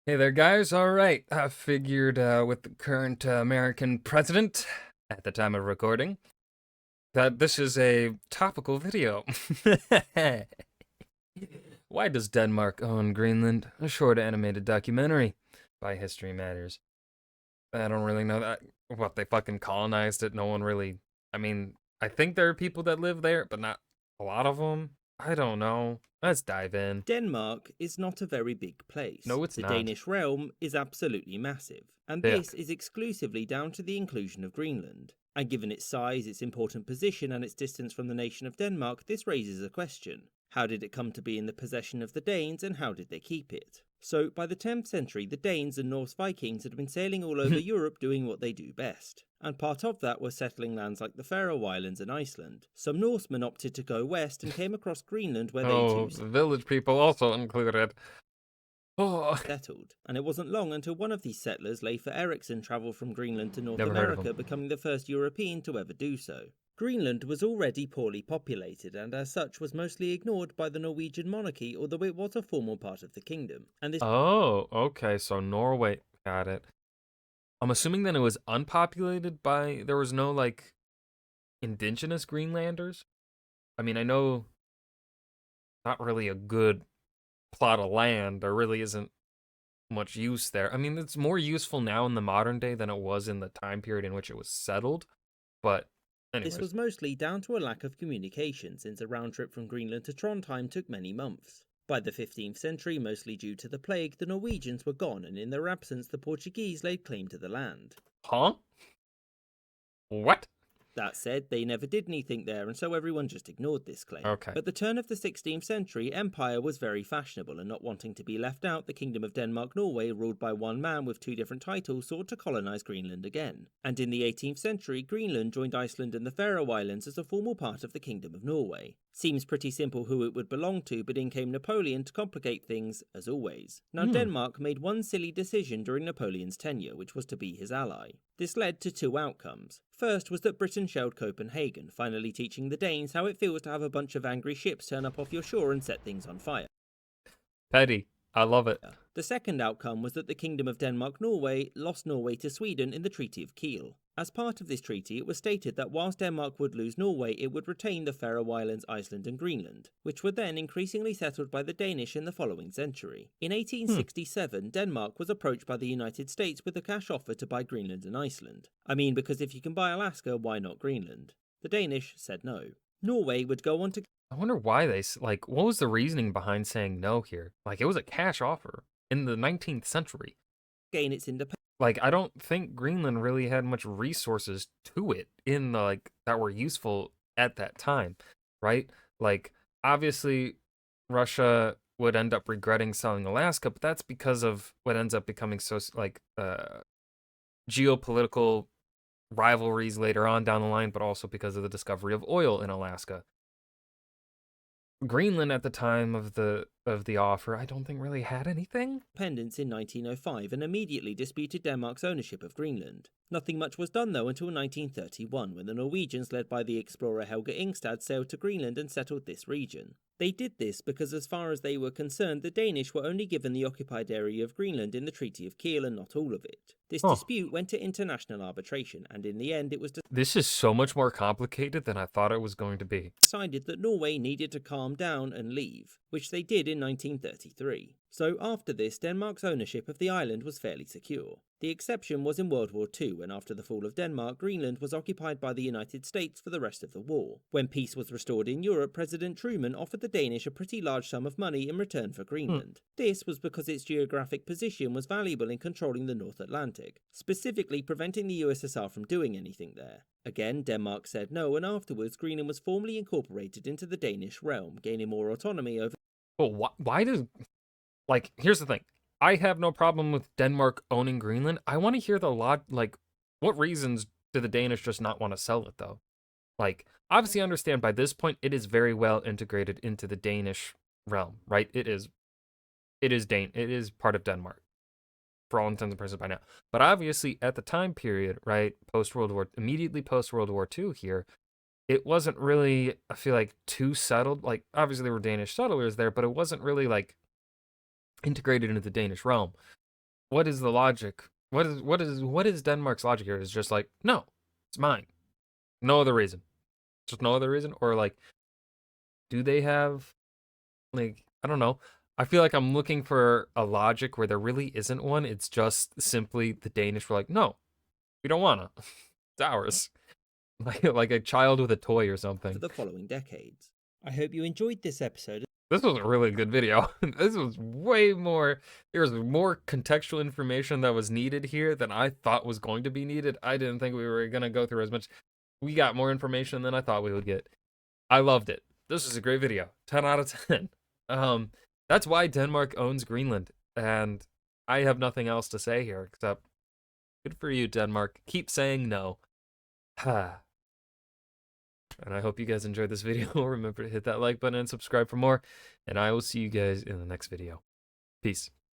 Hey there, guys. All right. I figured with the current American president at the time of recording that this is a topical video. Why does Denmark own Greenland? A short animated documentary by History Matters. I don't really know that. What, they fucking colonized it? No one really. I mean, I think there are people that live there, but not a lot of them. I don't know. Let's dive in. Denmark is not a very big place. No, it's The not. Danish realm is absolutely massive, and Thick. this is exclusively down to the inclusion of Greenland. And given its size, its important position, and its distance from the nation of Denmark, this raises a question. How did it come to be in the possession of the Danes, and how did they keep it? So, by the 10th century, the Danes and Norse Vikings had been sailing all over Europe doing what they do best. And part of that was settling lands like the Faroe Islands and Iceland. Some Norsemen opted to go west and came across Greenland where they Oh, too the village people also included. Oh, settled, and it wasn't long until one of these settlers, Leif Erikson, travelled from Greenland to North never heard of America, them. becoming the first European to ever do so. Greenland was already poorly populated, and as such was mostly ignored by the Norwegian monarchy, although it was a formal part of the kingdom. And this Oh, okay. So Norway got it. I'm assuming then it was unpopulated by, there was no like indigenous Greenlanders. I mean, I know not really a good plot of land. There really isn't much use there. I mean, it's more useful now in the modern day than it was in the time period in which it was settled. But, This anyways. was mostly down to a lack of communication, since a round trip from Greenland to Trondheim took many months. By the 15th century, mostly due to the plague, the Norwegians were gone, and in their absence, the Portuguese laid claim to the land. Huh? What? That said, they never did anything there, and so everyone just ignored this claim. Okay. At the turn of the 16th century, empire was very fashionable, and not wanting to be left out, the Kingdom of Denmark Norway, ruled by one man with two different titles, sought to colonise Greenland again. And in the 18th century, Greenland joined Iceland and the Faroe Islands as a formal part of the Kingdom of Norway. Seems pretty simple who it would belong to, but in came Napoleon to complicate things, as always. Now, Denmark made one silly decision during Napoleon's tenure, which was to be his ally. This led to two outcomes. First was that Britain shelled Copenhagen, finally teaching the Danes how it feels to have a bunch of angry ships turn up off your shore and set things on fire. Petty. I love it. The second outcome was that the Kingdom of Denmark-Norway lost Norway to Sweden in the Treaty of Kiel. As part of this treaty, it was stated that whilst Denmark would lose Norway, it would retain the Faroe Islands, Iceland and Greenland, which were then increasingly settled by the Danish in the following century. In 1867, Denmark was approached by the United States with a cash offer to buy Greenland and Iceland. I mean, because if you can buy Alaska, why not Greenland? The Danish said no. Norway would go on to I wonder why like, what was the reasoning behind saying no here? Like, it was a cash offer in the 19th century. gain its independence. Like, I don't think Greenland really had much resources to it in the, like, that were useful at that time, right? Like, obviously, Russia would end up regretting selling Alaska, but that's because of what ends up becoming so, like, geopolitical rivalries later on down the line, but also because of the discovery of oil in Alaska. Greenland at the time of the offer, I don't think really had anything. In 1905 and immediately disputed Denmark's ownership of Greenland. Nothing much was done though until 1931, when the Norwegians, led by the explorer Helge Ingstad, sailed to Greenland and settled this region. They did this because, as far as they were concerned, the Danish were only given the occupied area of Greenland in the Treaty of Kiel and not all of it. This dispute went to international arbitration, and in the end it was This is so much more complicated than I thought it was going to be. decided that Norway needed to calm down and leave, which they did in 1933. So after this, Denmark's ownership of the island was fairly secure. The exception was in World War II, when after the fall of Denmark, Greenland was occupied by the United States for the rest of the war. When peace was restored in Europe, President Truman offered the Danish a pretty large sum of money in return for Greenland. This was because its geographic position was valuable in controlling the North Atlantic, specifically preventing the USSR from doing anything there. Again, Denmark said no, and afterwards Greenland was formally incorporated into the Danish realm, gaining more autonomy over. Well, why does, like, here's the thing. I have no problem with Denmark owning Greenland. I want to hear the lot, like, what reasons do the Danish just not want to sell it, though? Like, obviously, I understand by this point, it is very well integrated into the Danish realm, right? It is part of Denmark, for all intents and purposes by now. But obviously, at the time period, right, immediately post World War II here, it wasn't really, I feel like, too settled. Like, obviously, there were Danish settlers there, but it wasn't really, like, integrated into the Danish realm. what is the logic? What is Denmark's logic here? Is just like, no, it's mine. No other reason. Just no other reason? Or like, do they have like, I don't know. I feel like I'm looking for a logic where there really isn't one. It's just simply the Danish were like, no, we don't wanna. It's ours. Like a child with a toy or For something. the following decades. I hope you enjoyed this episode. This was a really good video. This was way more. There was more contextual information that was needed here than I thought was going to be needed. I didn't think we were gonna go through as much. We got more information than I thought we would get. I loved it. This is a great video. 10 out of 10. That's why Denmark owns Greenland, and I have nothing else to say here except good for you, Denmark. Keep saying no. Ha. And I hope you guys enjoyed this video. Remember to hit that like button and subscribe for more. And I will see you guys in the next video. Peace.